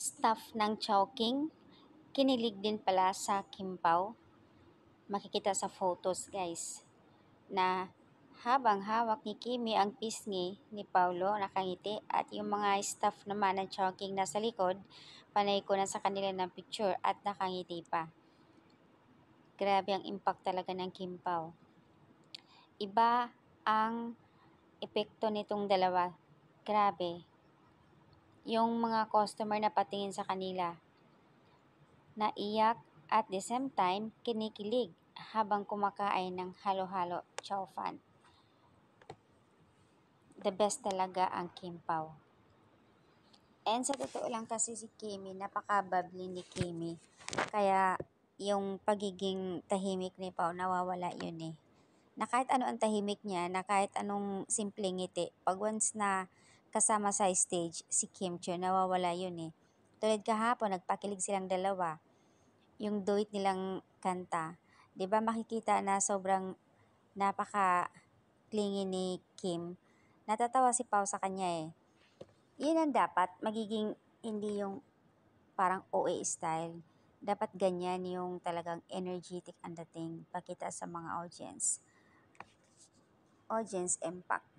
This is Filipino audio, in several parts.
Staff ng Chowking, kinilig din pala sa Kimpaw. Makikita sa photos guys na habang hawak ni Kimi ang pisngi ni Paulo nakangiti at yung mga staff naman ng Chowking nasa likod, panay ko na sa kanila ng picture at nakangiti pa. Grabe ang impact talaga ng Kimpaw. Iba ang epekto nitong dalawa. Grabe. Yung mga customer na patingin sa kanila, naiyak at the same time kinikilig habang kumakain ng halo-halo chow fan. The best talaga ang Kimpaw. And sa totoo lang kasi si Kimi, napaka-bubbly ni Kimi. Kaya yung pagiging tahimik ni Pao, nawawala yun eh. Na kahit ano ang tahimik niya, na kahit anong simpleng ngiti, pag once na kasama sa stage si Kim Chiu, nawawala yun eh. Tulad kahapon, nagpakilig silang dalawa. Yung duet nilang kanta. 'Di ba makikita na sobrang napaka-clingy ni Kim. Natatawa si Pao sa kanya eh. Yun ang dapat, magiging hindi yung parang OA style. Dapat ganyan yung talagang energetic ang dating, pakita sa mga audience. Audience impact.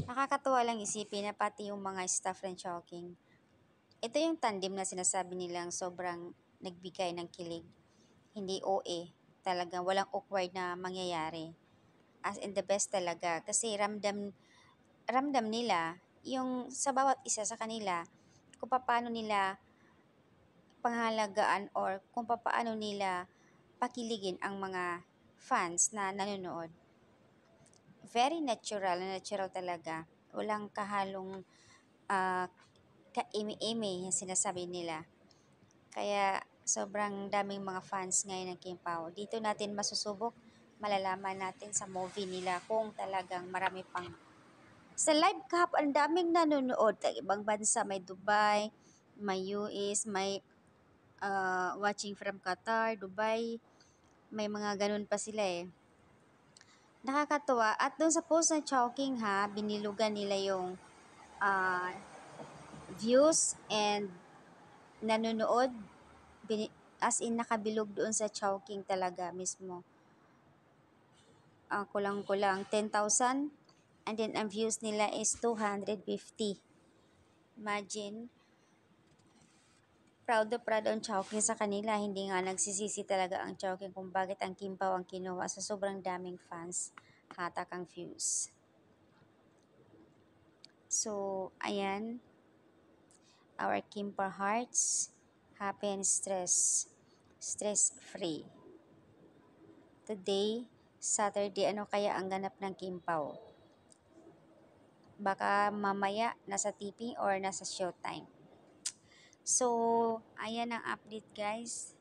Nakakatuwa lang isipin na pati yung mga staff ng Chowking, ito yung tandem na sinasabi nilang sobrang nagbigay ng kilig. Hindi OA. Talagang walang awkward na mangyayari. As in the best talaga. Kasi ramdam nila yung sa bawat isa sa kanila kung paano nila pangalagaan or kung paano nila pakiligin ang mga fans na nanonood. Very natural talaga. Walang kahalong ka-eme-eme yung sinasabi nila. Kaya sobrang daming mga fans ngayon ng Kim Pao. Dito natin masusubok, malalaman natin sa movie nila kung talagang marami pang. Sa live cup, ang daming nanonood. Ibang bansa, may Dubai, may US, may watching from Qatar, Dubai. May mga ganun pa sila eh. Nakakatuwa. At doon sa post ng Chowking ha, binilugan nila yung views and nanonood. As in nakabilog doon sa Chowking talaga mismo. Kulang-kulang 10,000 and then ang views nila is 250. Imagine, proud ang Chowking sa kanila. Hindi nga nagsisisi talaga ang Chowking kung bakit ang Kimpaw ang kinuha sa sobrang daming fans. Hatak ang views. So, ayan. Our Kimpaw hearts, happy and stress-free. Today, Saturday, ano kaya ang ganap ng Kimpaw? Baka mamaya nasa TV or nasa showtime. So, ayan ang update guys.